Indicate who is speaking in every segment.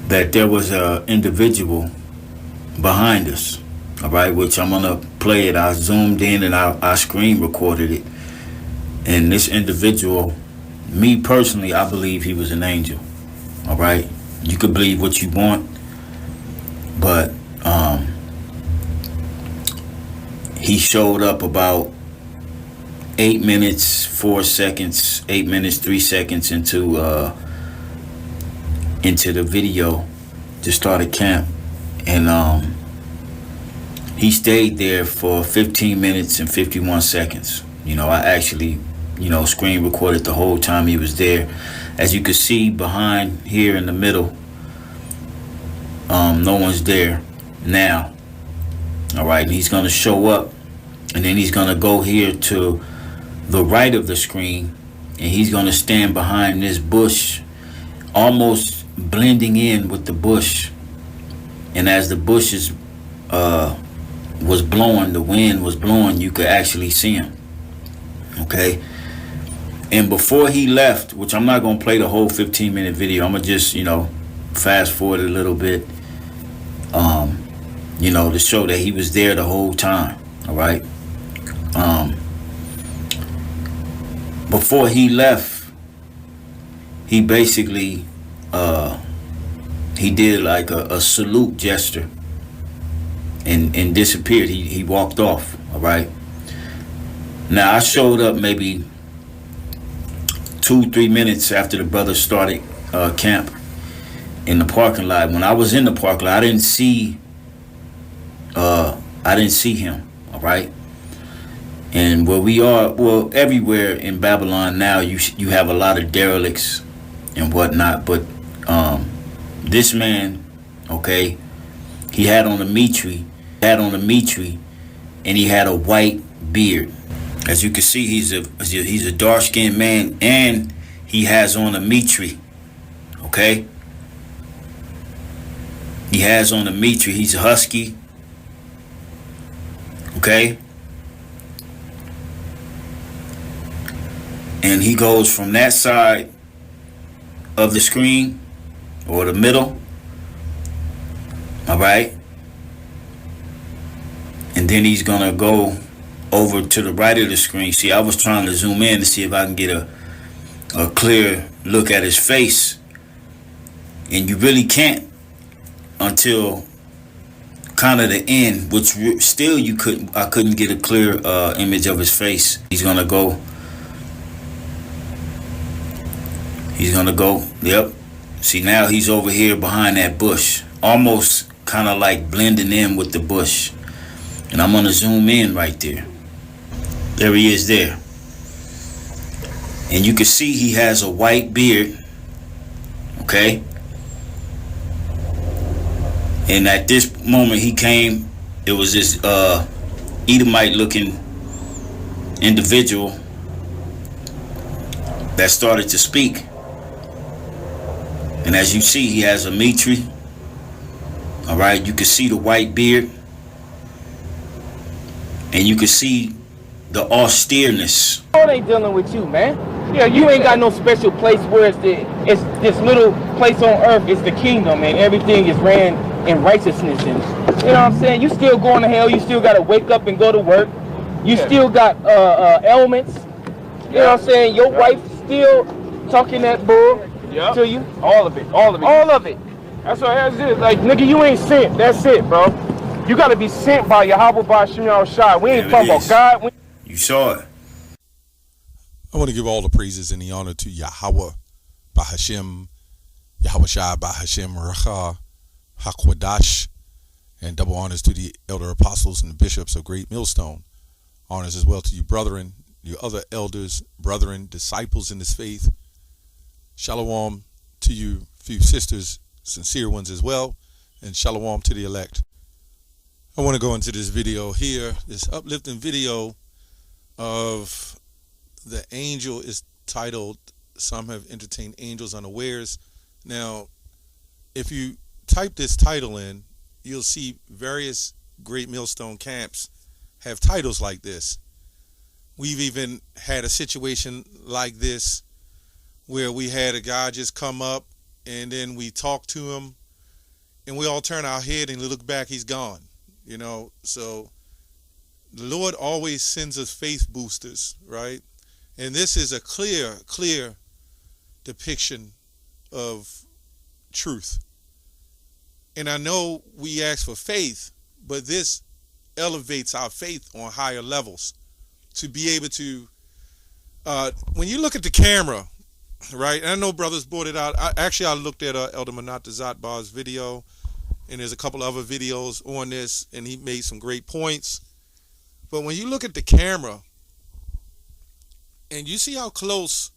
Speaker 1: that there was a individual behind us. All right, which I'm gonna play it. I zoomed in and I screen recorded it. And this individual, me personally, I believe he was an angel. All right, you could believe what you want, but he showed up about 8 minutes 4 seconds, 8 minutes 3 seconds into the video to start a camp, and he stayed there for 15 minutes and 51 seconds. I actually, screen recorded the whole time he was there. As you can see behind here in the middle, no one's there now. All right, and he's gonna show up, and then he's gonna go here to the right of the screen, and he's gonna stand behind this bush, almost blending in with the bush. And as the bushes was blowing, the wind was blowing, you could actually see him. Okay. And before he left, which I'm not gonna play the whole 15-minute video, I'm gonna just, fast forward a little bit, to show that he was there the whole time. All right. Before he left, he basically he did like a salute gesture and disappeared. He walked off. All right. Now I showed up maybe 2-3 minutes after the brothers started camp in the parking lot. When I was in the parking lot, I didn't see him. All right. And where we are, well, everywhere in Babylon now, you have a lot of derelicts and whatnot. But this man, okay, he had on a mitri, and he had a white beard. As you can see, he's a dark-skinned man, and he has on a mitri. Okay, he has on a mitri. He's a husky. Okay. And he goes from that side of the screen or the middle. All right. And then he's going to go over to the right of the screen. See, I was trying to zoom in to see if I can get a clear look at his face. And you really can't until kind of the end, which still I couldn't get a clear image of his face. He's going to go. Yep. See, now he's over here behind that bush, almost kind of like blending in with the bush. And I'm going to zoom in right there. There he is there. And you can see he has a white beard. Okay. And at this moment he came, it was this Edomite looking individual that started to speak. And as you see, he has a mitri. All right, you can see the white beard, and you can see the austereness.
Speaker 2: Lord ain't dealing with you, man. Yeah, you ain't got no special place where it's this little place on earth. It's the kingdom, and everything is ran in righteousness. And you know what I'm saying? You still going to hell. You still got to wake up and go to work. You still got ailments. You know what I'm saying? Your wife still talking that bull to you.
Speaker 3: All of it.
Speaker 2: That's what it is. Like, nigga, you ain't sent. That's it, bro. You got to be sent by Yahweh by Shemar Shai. We ain't talking about God.
Speaker 1: You saw it.
Speaker 4: I want to give all the praises and the honor to Yahweh Bahashem, Yahweh Shai Bahashem Racha Hakwadash, and double honors to the elder apostles and the bishops of Great Millstone. Honors as well to you, brethren, you other elders, brethren, disciples in this faith. Shalom to you, few sisters, sincere ones as well, and shalom to the elect. I want to go into this video here, this uplifting video of the angel is titled, Some Have Entertained Angels Unawares. Now, if you type this title in, you'll see various Great Millstone camps have titles like this. We've even had a situation like this where we had a guy just come up and then we talked to him and we all turn our head and look back, he's gone. So the Lord always sends us faith boosters, right? And this is a clear depiction of truth. And I know we ask for faith, but this elevates our faith on higher levels to be able to, when you look at the camera, right? And I know brothers brought it out. I looked at Elder Manat Zatbar's video, and there's a couple other videos on this, and he made some great points. But when you look at the camera, and you see how close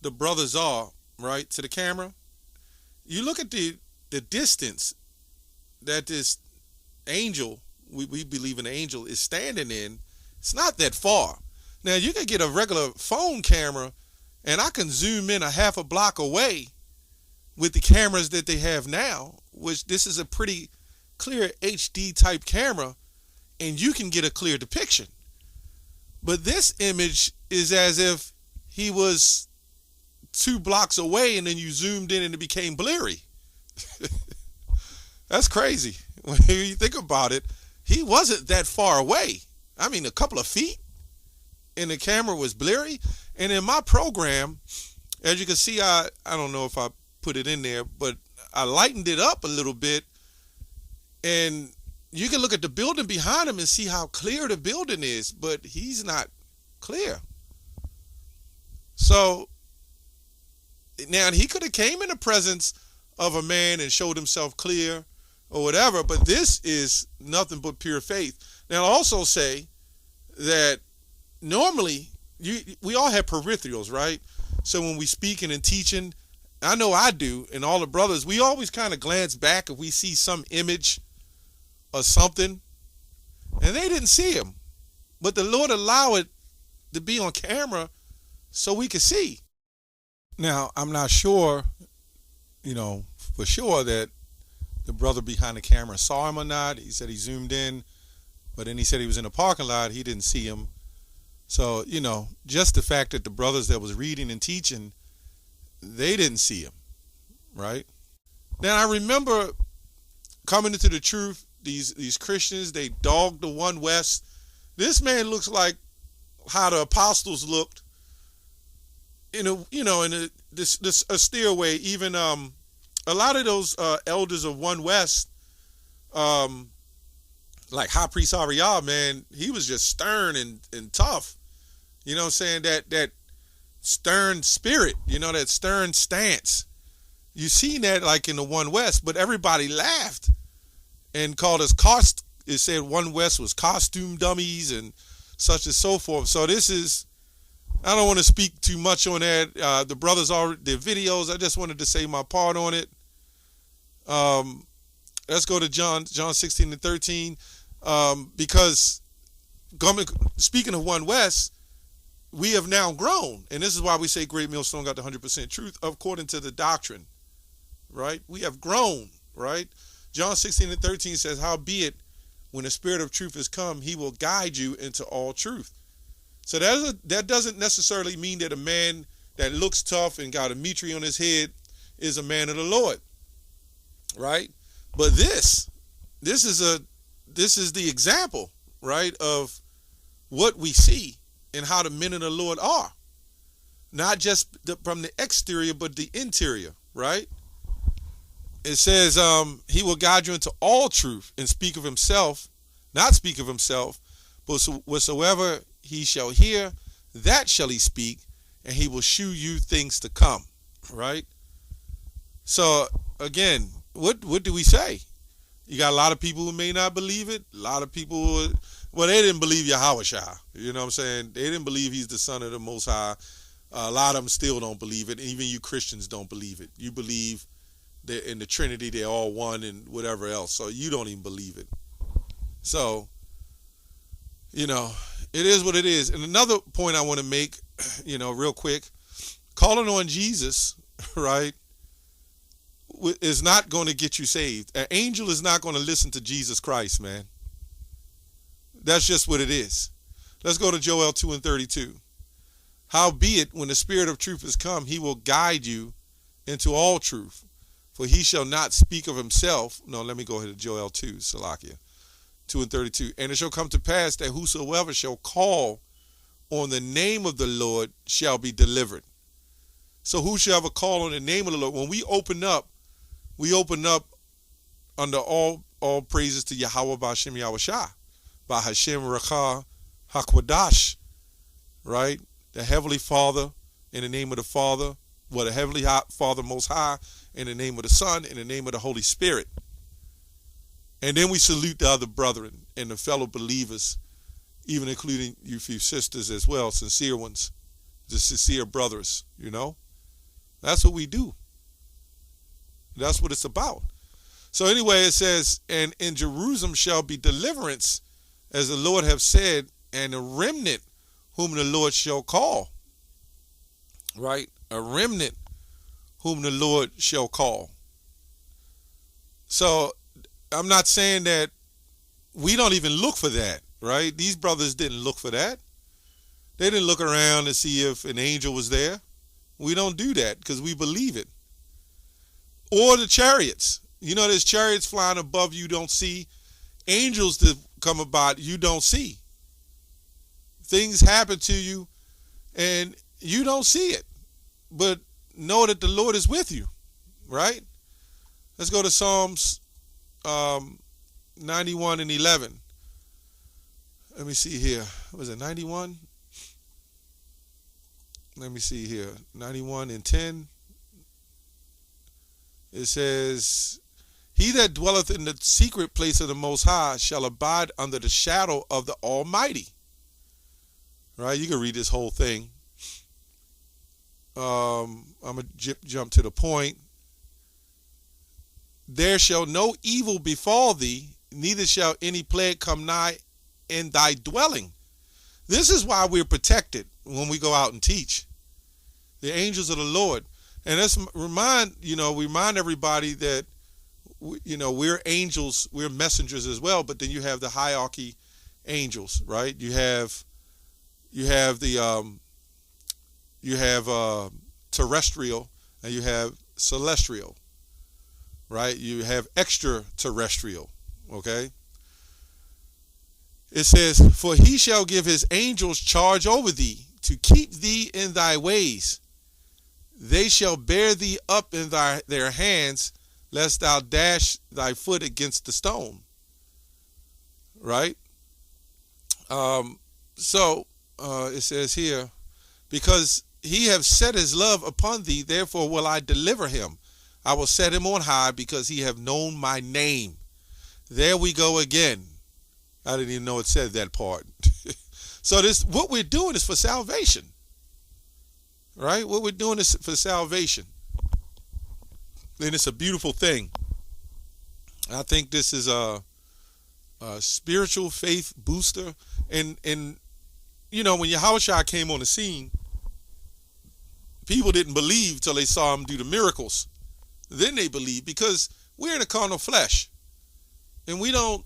Speaker 4: the brothers are, right, to the camera, you look at the distance that this angel, we believe an angel, is standing in. It's not that far. Now, you can get a regular phone camera, and I can zoom in a half a block away with the cameras that they have now, which this is a pretty clear HD type camera, and you can get a clear depiction. But this image is as if he was 2 blocks away, and then you zoomed in and it became blurry. That's crazy. When you think about it, he wasn't that far away. I mean, a couple of feet, and the camera was blurry. And in my program, as you can see, I don't know if I put it in there, but I lightened it up a little bit, and you can look at the building behind him and see how clear the building is, but he's not clear. So now he could have came in the presence of a man and showed himself clear or whatever, but this is nothing but pure faith. Now, I'll also say that normally we all have peripherals, right? So when we speaking and teaching, I know I do, and all the brothers, we always kind of glance back if we see some image or something, and they didn't see him, but the Lord allowed it to be on camera so we could see. Now, I'm not sure, for sure that the brother behind the camera saw him or not. He said he zoomed in, but then he said he was in the parking lot. He didn't see him. So, just the fact that the brothers that was reading and teaching, they didn't see him, right? Now, I remember coming into the truth, these Christians, they dogged the One West. This man looks like how the apostles looked in this austere way. Even a lot of those elders of One West, like High Priest Ariah, man, he was just stern and tough. You know what I'm saying? That stern spirit, that stern stance. You seen that like in the One West, but everybody laughed and called us it said One West was costume dummies and such and so forth. So this is, I don't want to speak too much on that. The brothers already did videos. I just wanted to say my part on it. Let's go to John 16 and 13. Because speaking of One West, we have now grown. And this is why we say Great Millstone got the 100% truth according to the doctrine, right? We have grown, right? John 16 and 13 says, howbeit, when the Spirit of truth is come, he will guide you into all truth. So that doesn't necessarily mean that a man that looks tough and got a mitre on his head is a man of the Lord, right? But this is the example, right, of what we see and how the men of the Lord are. Not just from the exterior, but the interior, right? It says, he will guide you into all truth and not speak of himself, but whatsoever he shall hear, that shall he speak, and he will shew you things to come, right? So, again, what do we say? You got a lot of people who may not believe it. A lot of people, they didn't believe Yahushua. You know what I'm saying? They didn't believe he's the Son of the Most High. A lot of them still don't believe it. Even you Christians don't believe it. You believe that in the Trinity they're all one and whatever else. So you don't even believe it. So, it is what it is. And another point I want to make, real quick, calling on Jesus, right, is not going to get you saved. An angel is not going to listen to Jesus Christ, man. That's just what it is. Let's go to Joel 2 and 32. Howbeit, when the Spirit of truth is come, he will guide you into all truth. For he shall not speak of himself. No, let me go ahead to Joel 2, Salakia, 2 and 32. And it shall come to pass that whosoever shall call on the name of the Lord shall be delivered. So whosoever call on the name of the Lord, when we open up under all praises to Yahweh B'Hashem Yahushua, B'Hashem Recha HaKwadash, right? The Heavenly Father, in the name of the Father, the Heavenly Father Most High, in the name of the Son, in the name of the Holy Spirit. And then we salute the other brethren and the fellow believers, even including you few sisters as well, sincere ones, the sincere brothers, That's what we do. That's what it's about. So anyway, it says, and in Jerusalem shall be deliverance, as the Lord have said, and a remnant whom the Lord shall call. Right? A remnant whom the Lord shall call. So I'm not saying that we don't even look for that, right? These brothers didn't look for that. They didn't look around to see if an angel was there. We don't do that because we believe it. Or the chariots. There's chariots flying above you don't see. Angels that come about you don't see. Things happen to you and you don't see it. But know that the Lord is with you, right? Let's go to Psalms 91 and 11. Let me see here. Was it 91? Let me see here. 91 and 10. It says, he that dwelleth in the secret place of the Most High shall abide under the shadow of the Almighty. Right? You can read this whole thing. I'm going to jump to the point. There shall no evil befall thee, neither shall any plague come nigh in thy dwelling. This is why we're protected when we go out and teach. The angels of the Lord. And let's remind everybody that, we're angels, we're messengers as well, but then you have the hierarchy angels, right? You have terrestrial and you have celestial, right? You have extraterrestrial, okay? It says, for he shall give his angels charge over thee to keep thee in thy ways. They shall bear thee up in their hands, lest thou dash thy foot against the stone. Right? It says here, because he have set his love upon thee, therefore will I deliver him. I will set him on high, because he have known my name. There we go again. I didn't even know it said that part. So what we're doing is for salvation. Right? What we're doing is for salvation. And it's a beautiful thing. I think this is a spiritual faith booster. And when Yahushua came on the scene, people didn't believe till they saw him do the miracles. Then they believed, because we're in a carnal flesh. And we don't,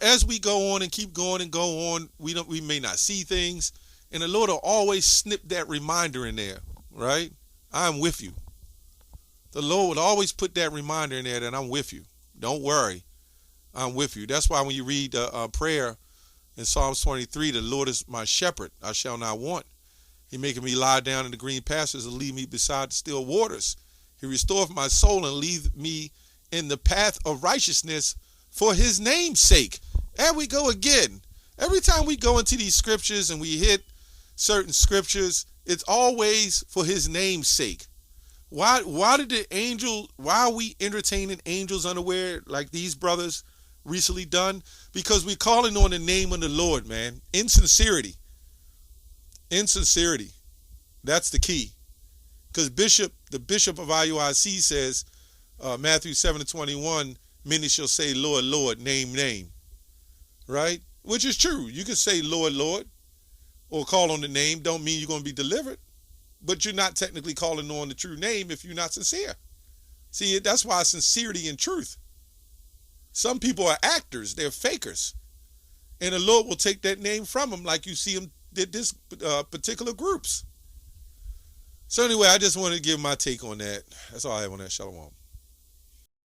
Speaker 4: as we go on and keep going and go on, we may not see things. And the Lord will always snip that reminder in there, right? I'm with you. The Lord would always put that reminder in there that I'm with you. Don't worry. I'm with you. That's why when you read the prayer in Psalms 23, the Lord is my shepherd. I shall not want. He maketh me lie down in the green pastures and lead me beside the still waters. He restoreth my soul and lead me in the path of righteousness for his name's sake. And we go again. Every time we go into these scriptures and we hit certain scriptures, it's always for his name's sake. Why are we entertaining angels unaware like these brothers recently done? Because we're calling on the name of the Lord, man. In sincerity. That's the key. Because the bishop of IUIC says, Matthew 7:21, many shall say, Lord, Lord, name, name. Right? Which is true. You can say, Lord, Lord, or call on the name. Don't mean you're going to be delivered. But you're not technically calling on the true name if you're not sincere. See, that's why sincerity and truth. Some people are actors. They're fakers. And the Lord will take that name from them, like you see them did this particular groups. So anyway, I just wanted to give my take on that. That's all I have on that. Shalom.